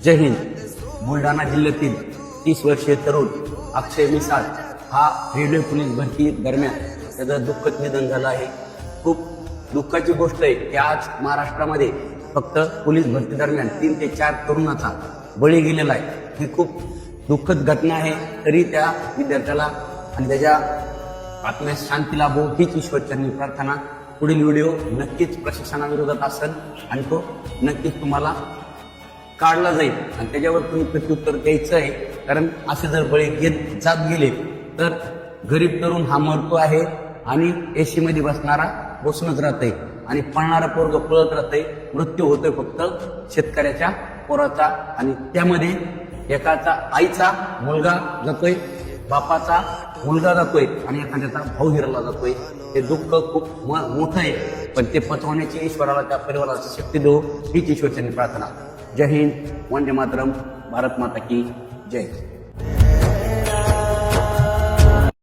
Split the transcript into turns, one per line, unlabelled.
जय हिंद. बुलढाणा जिल्ह्यातील 30 वर्षीय तरुण अक्षय मिसाळ हा रेल्वे पोलीस भरती दरम्यान त्याचं दुःखद निधन झालं आहे. खूप दुःखाची गोष्ट आहे की आज महाराष्ट्रामध्ये फक्त पोलीस भरती दरम्यान 3 ते 4 तरुणाचा बळी गेलेला आहे. ही खूप दुःखद घटना आहे. तरी त्या विद्यार्थ्याला आणि त्याच्या आत्म्यास शांती लाभो हीच ईश्वरचरणी प्रार्थना. पुढील व्हिडिओ नक्कीच प्रशासनाविरोधात असेल आणि तो नक्कीच तुम्हाला काढला जाईल आणि त्याच्यावर तुम्ही प्रत्युत्तर द्यायचं आहे. कारण असे जर बळी जात गेले तर गरीब तरुण हा मरतो आहे आणि एसी मध्ये बसणारा बसूनच राहतंय आणि पळणारा पोरग पळत राहतंय. मृत्यू होतोय फक्त शेतकऱ्याच्या पोराचा आणि त्यामध्ये एकाचा आईचा मुलगा जातोय, बापाचा मुलगा जातोय आणि एखाद्याचा भाऊ हिराला जातोय. हे दुःख खूप मोठं आहे, पण ते पचवण्याची ईश्वराला त्या परिवाराची शक्ती देऊ हीच ईश्वरचरणी प्रार्थना. जय हिंद. वंदे मातरम. भारत माता की जय.